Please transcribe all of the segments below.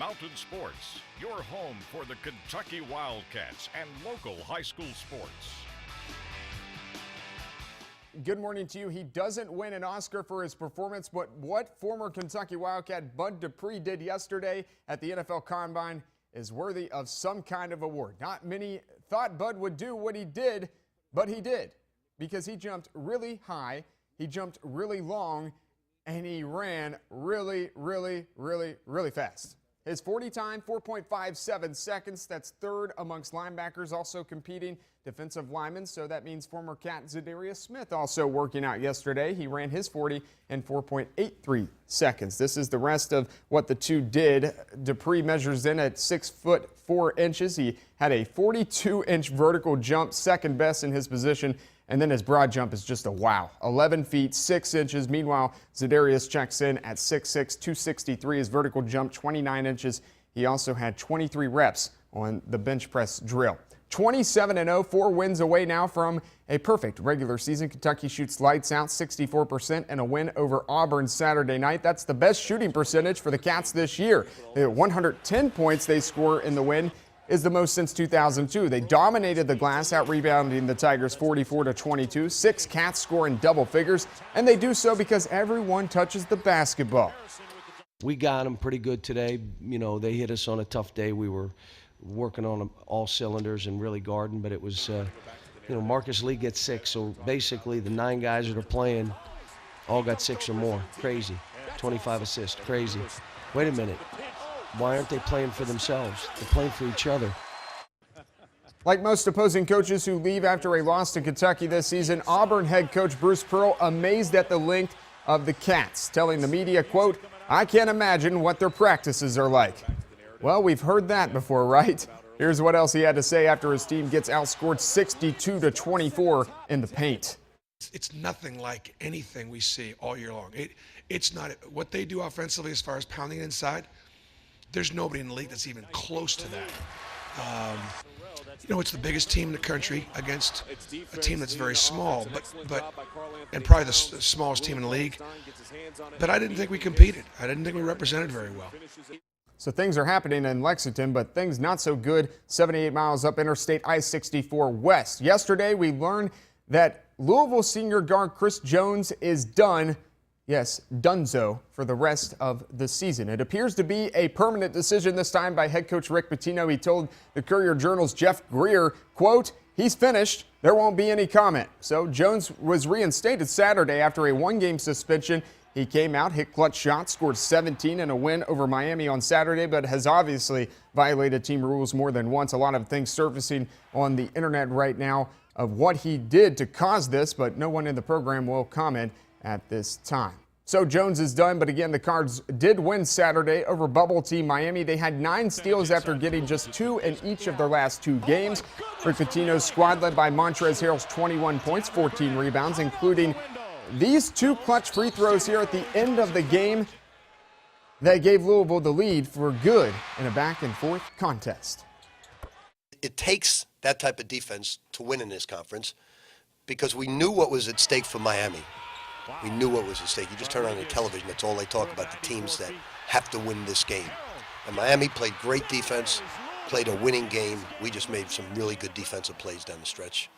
Mountain Sports, your home for the Kentucky Wildcats and local high school sports. Good morning to you. He doesn't win an Oscar for his performance, but what former Kentucky Wildcat Bud Dupree did yesterday at the NFL Combine is worthy of some kind of award. Not many thought Bud would do what he did, but he did, because he jumped really high, he jumped really long, and he ran really fast. His 40 time, 4.57 seconds. That's third amongst linebackers also competing, defensive linemen. So that means former Cat Siderius Smith also working out yesterday. He ran his 40 in 4.83 seconds. This is the rest of what the two did. Dupree measures in at 6 foot 4 inches. He had a 42-inch vertical jump, second best in his position. And then his broad jump is just a wow. 11 feet, 6 inches. Meanwhile, Siderius checks in at 6'6", 263. His vertical jump, 29 inches. He also had 23 reps on the bench press drill. 27-0, 4 wins away now from a perfect regular season. Kentucky shoots lights out, 64%, and a win over Auburn Saturday night. That's the best shooting percentage for the Cats this year. 110 points they score in the win is the most since 2002. They dominated the glass, out-rebounding the Tigers 44-22. 6 Cats score in double figures, and they do so because everyone touches the basketball. We got them pretty good today. You know, they hit us on a tough day. We were working on all cylinders and really guarding, but it was, you know, Marcus Lee gets 6, so basically the 9 guys that are playing all got 6 or more. Crazy. 25 assists. Crazy. Wait a minute. Why aren't they playing for themselves? They're playing for each other. Like most opposing coaches who leave after a loss to Kentucky this season, Auburn head coach Bruce Pearl amazed at the length of the Cats, telling the media, quote, "I can't imagine what their practices are like." Well, we've heard that before, right? Here's what else he had to say after his team gets outscored 62-24 in the paint. It's nothing like anything we see all year long. It's not what they do offensively as far as pounding inside. There's nobody in the league that's even close to that. You know, it's the biggest team in the country against a team that's very small, and probably the smallest team in the league. But I didn't think we competed. I didn't think we represented very well. So things are happening in Lexington, but things not so good 78 miles up Interstate I-64 West. Yesterday, we learned that Louisville senior guard Chris Jones is done. Yes, donezo for the rest of the season. It appears to be a permanent decision this time by head coach Rick Pitino. He told the Courier-Journal's Jeff Greer, quote, "He's finished. There won't be any comment." So Jones was reinstated Saturday after a 1-game suspension. He came out, hit clutch shots, scored 17 in a win over Miami on Saturday, but has obviously violated team rules more than once. A lot of things surfacing on the internet right now of what he did to cause this, but no one in the program will comment at this time. So Jones is done, but again, the Cards did win Saturday over bubble team Miami. They had 9 steals after getting just 2 in each of their last 2 games. Rick Pitino's squad, led by Montrezl Harrell's 21 points, 14 rebounds, including these 2 clutch free throws here at the end of the game that gave Louisville the lead for good in a back-and-forth contest. It takes that type of defense to win in this conference because we knew what was at stake for Miami. We knew what was at stake. You just turn on the television, that's all they talk about, the teams that have to win this game. And Miami played great defense, played a winning game. We just made some really good defensive plays down the stretch.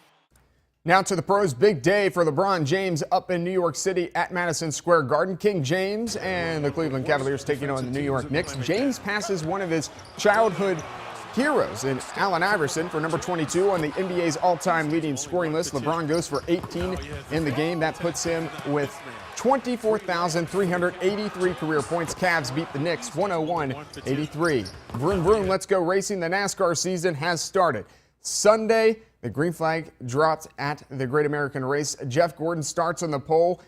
Now to the pros. Big day for LeBron James up in New York City at Madison Square Garden. King James and the Cleveland Cavaliers taking on the New York Knicks. James passes one of his childhood heroes in Allen Iverson for number 22 on the NBA's all-time leading scoring list. LeBron goes for 18 in the game. That puts him with 24,383 career points. Cavs beat the Knicks 101-83. Vroom, vroom, let's go racing. The NASCAR season has started. Sunday, the green flag dropped at the Great American Race. Jeff Gordon starts on the pole,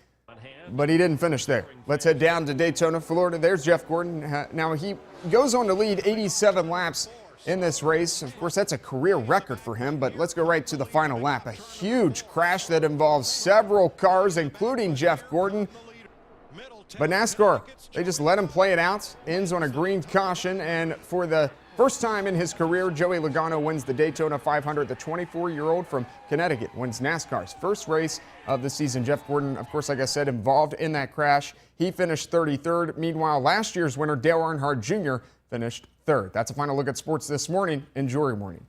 but he didn't finish there. Let's head down to Daytona, Florida. There's Jeff Gordon. Now he goes on to lead 87 laps in this race. Of course, that's a career record for him, but let's go right to the final lap. A huge crash that involves several cars, including Jeff Gordon. But NASCAR, they just let him play it out. Ends on a green caution, and for the first time in his career, Joey Logano wins the Daytona 500. The 24-year-old from Connecticut wins NASCAR's first race of the season. Jeff Gordon, of course, like I said, involved in that crash. He finished 33rd. Meanwhile, last year's winner, Dale Earnhardt Jr., finished third. That's a final look at sports this morning. Enjoy your morning.